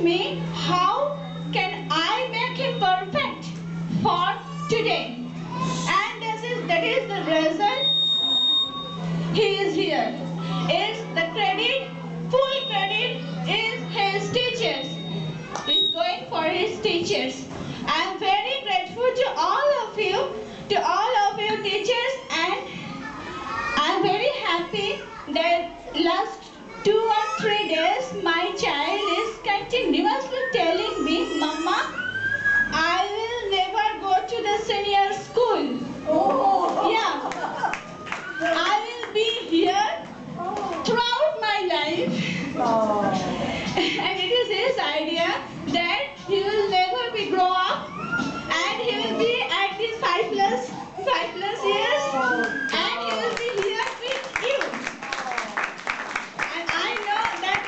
me how can I make him perfect for today. And that is the result. He is here. Is the credit, full credit is his teachers. He's going for his teachers. I am very grateful to all of you teachers, and I am very happy that last 2 or 3 days my child is continuously telling me, Mama, I will never go to the senior school. Oh. Yeah. I will be here throughout my life. Oh. And it is his idea that he will never be grow up and he will be at these 5 plus years and he will be here with you. And I know that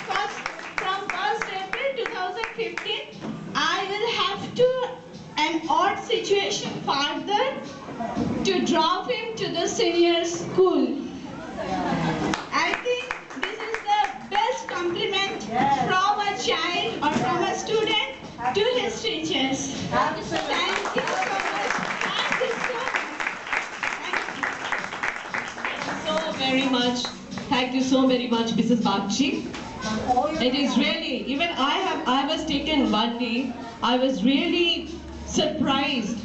from 1st April 2015 I will have to an odd situation further to drop him to the senior school. I think this is the best compliment from a child or from a student to his teachers. Absolutely. Thank you so much. Thank you so much. So very much. Thank you so very much, Mrs. Bagchi. It is really, even I was taken one day, I was really surprised,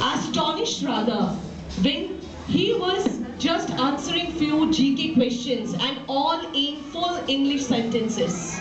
astonished rather, when he was just answering few GK questions and all in full English sentences.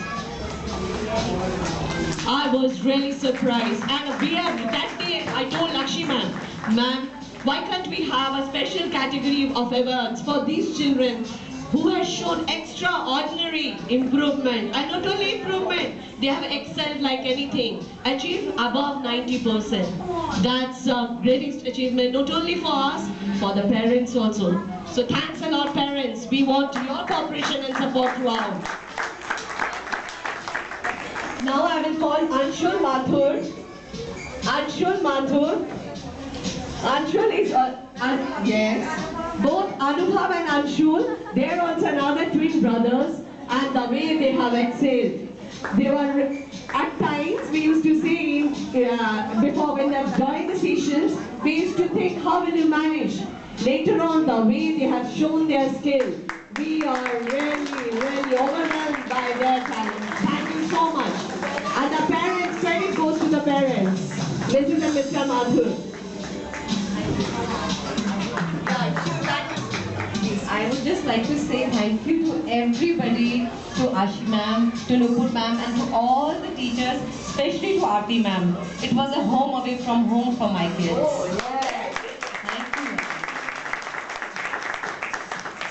I was really surprised, and that day I told Lakshmi ma'am, why can't we have a special category of awards for these children who has shown extraordinary improvement, and not only improvement, they have excelled like anything, achieved above 90%. That's the greatest achievement, not only for us, for the parents also. So thanks a lot, parents. We want your cooperation and support throughout. Now I will call Anshul Mathur. Anshul Mathur. Anshul is, yes. Both Anubhav and Anshul, they are also another twin brothers, and the way they have excelled. They were, at times, we used to say, before when they joined the sessions, we used to think, how will you manage? Later on, the way they have shown their skill, we are really, really overwhelmed by their talent. Thank you so much. And the parents, credit goes to the parents. Mrs. and Mr. Mathur. I would just like to say thank you to everybody, to Ashi ma'am, to Nupur ma'am, and to all the teachers, especially to Aarti ma'am. It was a home away from home for my kids. Oh, yes. Thank you.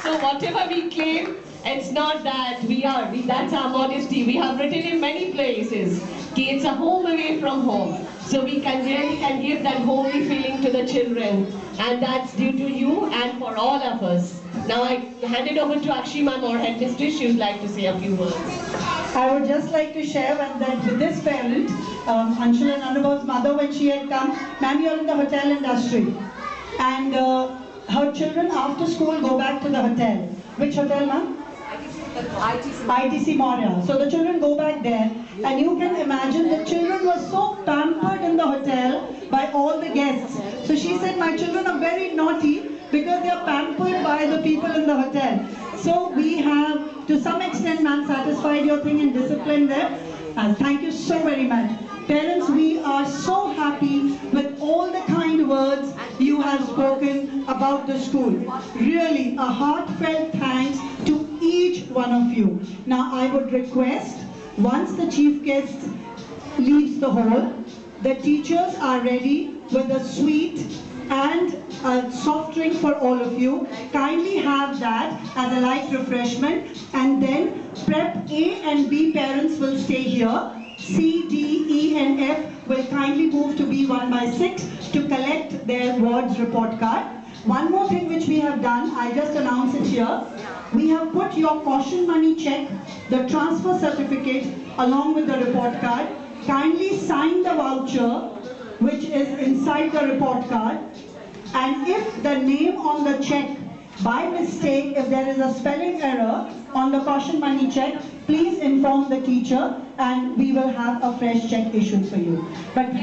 So whatever we claim, it's not that that's our modesty. We have written in many places, it's a home away from home. So we can give that homely feeling to the children, and that's due to you and for all of us. Now I hand it over to Akshi ma'am, our headmistress. She would like to say a few words. I would just like to share that with this parent, Anshul and Anubhav's mother, when she had come, ma'am, you're in the hotel industry, and her children after school go back to the hotel. Which hotel, ma'am? ITC Moria. So the children go back there, and you can imagine the children were so pampered in the hotel by all the guests. So she said, my children are very naughty because they are pampered by the people in the hotel. So we have, to some extent, ma'am, satisfied your thing and disciplined them. And thank you so very much. Parents, we are so happy with all the kind words you have spoken about the school. Really, a heartfelt thanks to each one of you. Now, I would request, once the chief guest leaves the hall, the teachers are ready with a sweet and a soft drink for all of you. Kindly have that as a light refreshment, and then prep A and B parents will stay here. C, D, E and F will kindly move to B1 by 6 to collect their wards report card. One more thing which we have done, I just announced it here. We have put your caution money check, the transfer certificate along with the report card. Kindly sign the voucher which is inside the report card, and if the name on the check by mistake, if there is a spelling error on the caution money check, please inform the teacher and we will have a fresh check issued for you. But